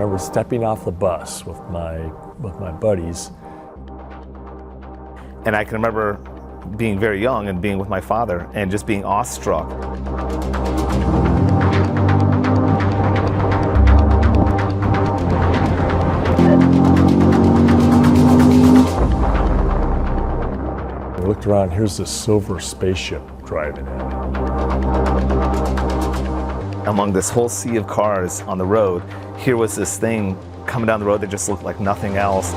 remember stepping off the bus with my buddies. And I can remember being very young and being with my father and just being awestruck. I looked around, here's this silver spaceship driving in. Among this whole sea of cars on the road, here was this thing coming down the road that just looked like nothing else.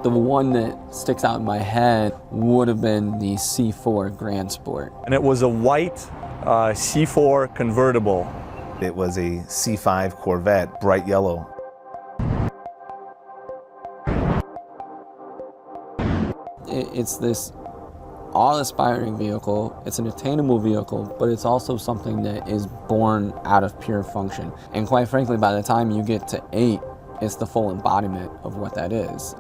The one that sticks out in my head would have been the C4 Grand Sport. And it was a white C4 convertible. It was a C5 Corvette, bright yellow. It's this awe-inspiring vehicle, it's an attainable vehicle, but it's also something that is born out of pure function. And quite frankly, by the time you get to 8, it's the full embodiment of what that is.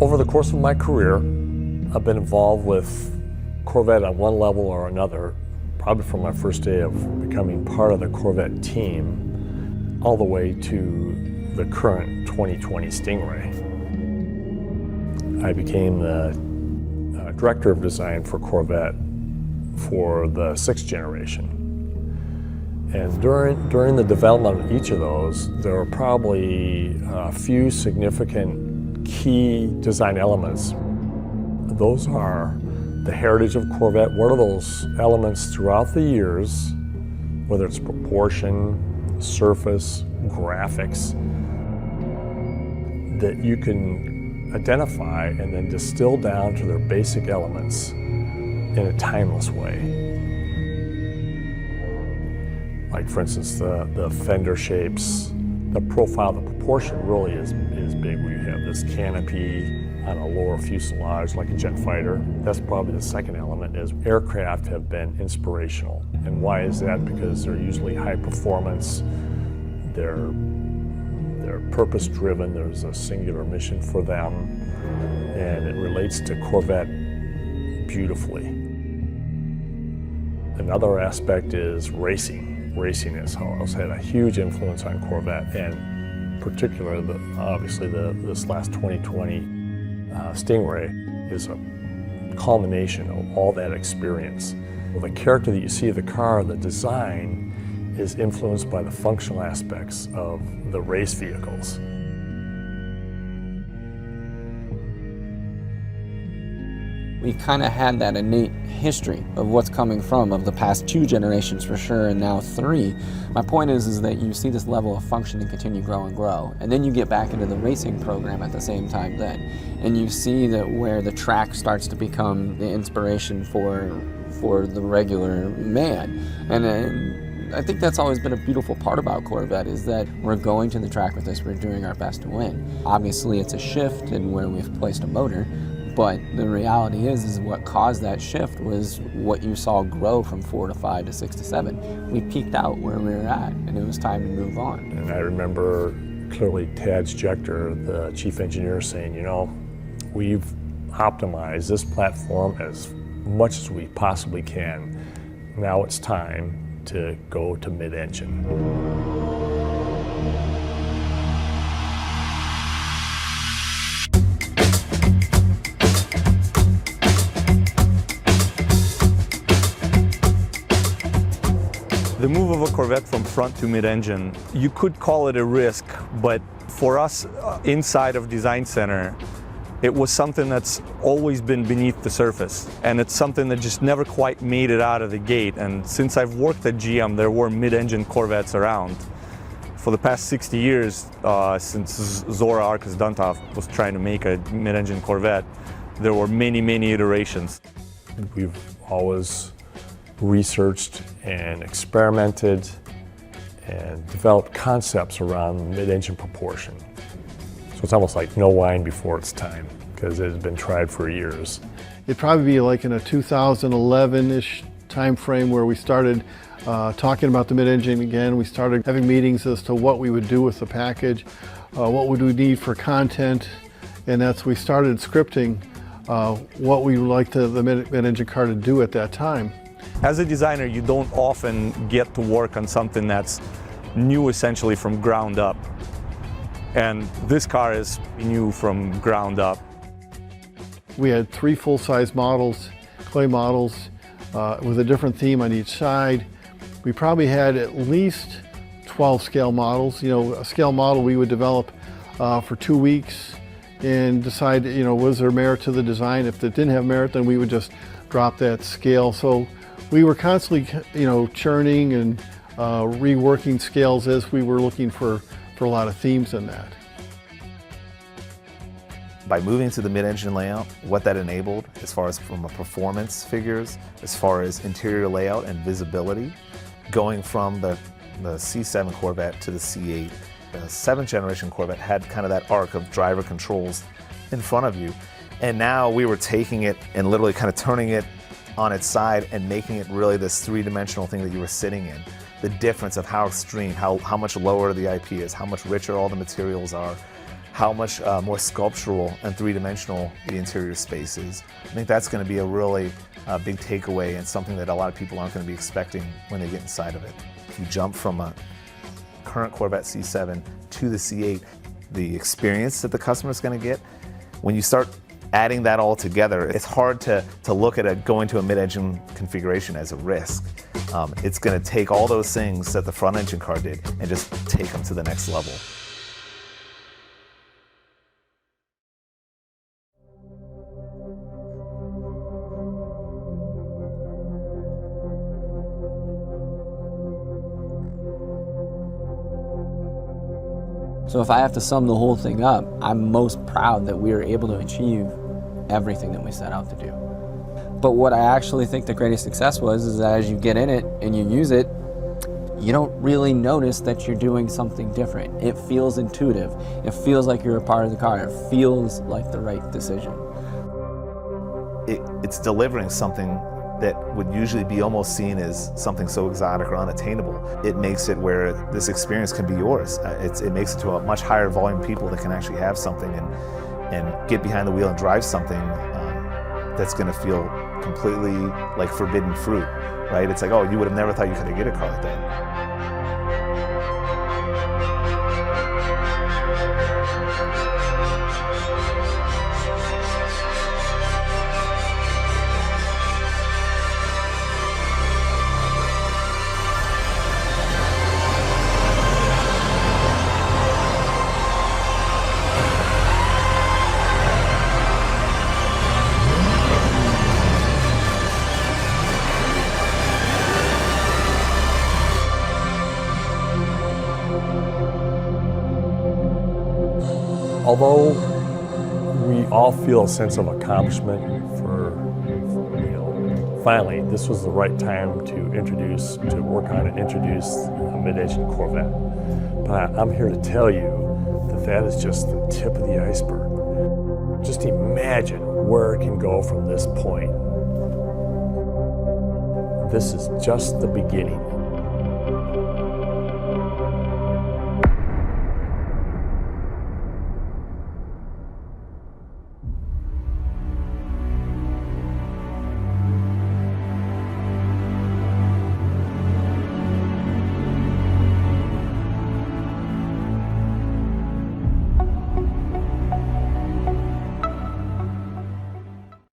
Over the course of my career, I've been involved with Corvette on one level or another, probably from my first day of becoming part of the Corvette team, all the way to the current 2020 Stingray. I became the director of design for Corvette for the 6th generation. And during the development of each of those, there were probably a few significant key design elements. Those are the heritage of Corvette. What are those elements throughout the years, whether it's proportion, surface, graphics, that you can identify and then distill down to their basic elements in a timeless way. Like, for instance, the fender shapes, the profile, the proportion really is big. We have this canopy on a lower fuselage like a jet fighter. That's probably the second element, is aircraft have been inspirational. And why is that? Because they're usually high performance, they're purpose driven, there's a singular mission for them, and it relates to Corvette beautifully. Another aspect is racing. Racing has had a huge influence on Corvette, and particularly, obviously, this last 2020 Stingray is a culmination of all that experience. Well, the character that you see of the car, the design, is influenced by the functional aspects of the race vehicles. We kind of had that innate history of what's coming of the past 2 generations for sure, and now 3. My point is that you see this level of function and continue grow and grow, and then you get back into the racing program at the same time then, and you see that where the track starts to become the inspiration for the regular man. And I think that's always been a beautiful part about Corvette, is that we're going to the track with this, we're doing our best to win. Obviously it's a shift in where we've placed a motor, but the reality is what caused that shift was what you saw grow from 4 to 5 to 6 to 7. We peaked out where we were at, and it was time to move on. And I remember clearly Tad Schechter, the chief engineer, saying, you know, we've optimized this platform as much as we possibly can. Now it's time to go to mid-engine. The move of a Corvette from front to mid-engine, you could call it a risk, but for us inside of Design Center, it was something that's always been beneath the surface, and it's something that just never quite made it out of the gate. And since I've worked at GM, there were mid-engine Corvettes around. For the past 60 years, since Zora Arkus Duntov was trying to make a mid-engine Corvette, there were many, many iterations. We've always researched and experimented and developed concepts around mid-engine proportion. So it's almost like no wine before it's time, because it has been tried for years. it'd probably be like in a 2011-ish time frame where we started talking about the mid-engine again. We started having meetings as to what we would do with the package, what would we need for content, and we started scripting what we would like the mid-engine car to do at that time. As a designer, you don't often get to work on something that's new essentially from ground up. And this car is new from ground up. We had 3 full-size models, clay models, with a different theme on each side. We probably had at least 12 scale models. You know, a scale model we would develop for 2 weeks and decide, you know, was there merit to the design? If it didn't have merit, then we would just drop that scale. So we were constantly, you know, churning and reworking scales as we were looking for a lot of themes in that. By moving to the mid-engine layout, what that enabled as far as from a performance figures, as far as interior layout and visibility, going from the C7 Corvette to the C8, the 7th generation Corvette had kind of that arc of driver controls in front of you. And now we were taking it and literally kind of turning it on its side and making it really this 3-dimensional thing that you were sitting in. The difference of how extreme, how much lower the IP is, how much richer all the materials are, how much more sculptural and 3-dimensional the interior space is. I think that's going to be a really big takeaway and something that a lot of people aren't going to be expecting when they get inside of it. If you jump from a current Corvette C7 to the C8, the experience that the customer is going to get, when you start adding that all together, it's hard to look at going to a mid-engine configuration as a risk. It's going to take all those things that the front engine car did and just take them to the next level. So if I have to sum the whole thing up, I'm most proud that we were able to achieve everything that we set out to do. But what I actually think the greatest success was is that as you get in it and you use it, you don't really notice that you're doing something different. It feels intuitive. It feels like you're a part of the car. It feels like the right decision. It's delivering something that would usually be almost seen as something so exotic or unattainable. It makes it where this experience can be yours. It makes it to a much higher volume of people that can actually have something and get behind the wheel and drive something that's going to feel completely like forbidden fruit, right? It's like, oh, you would have never thought you could get a car like that. Although we all feel a sense of accomplishment for, you know, finally, this was the right time to work on and introduce a mid-engine Corvette. But I'm here to tell you that that is just the tip of the iceberg. Just imagine where it can go from this point. This is just the beginning.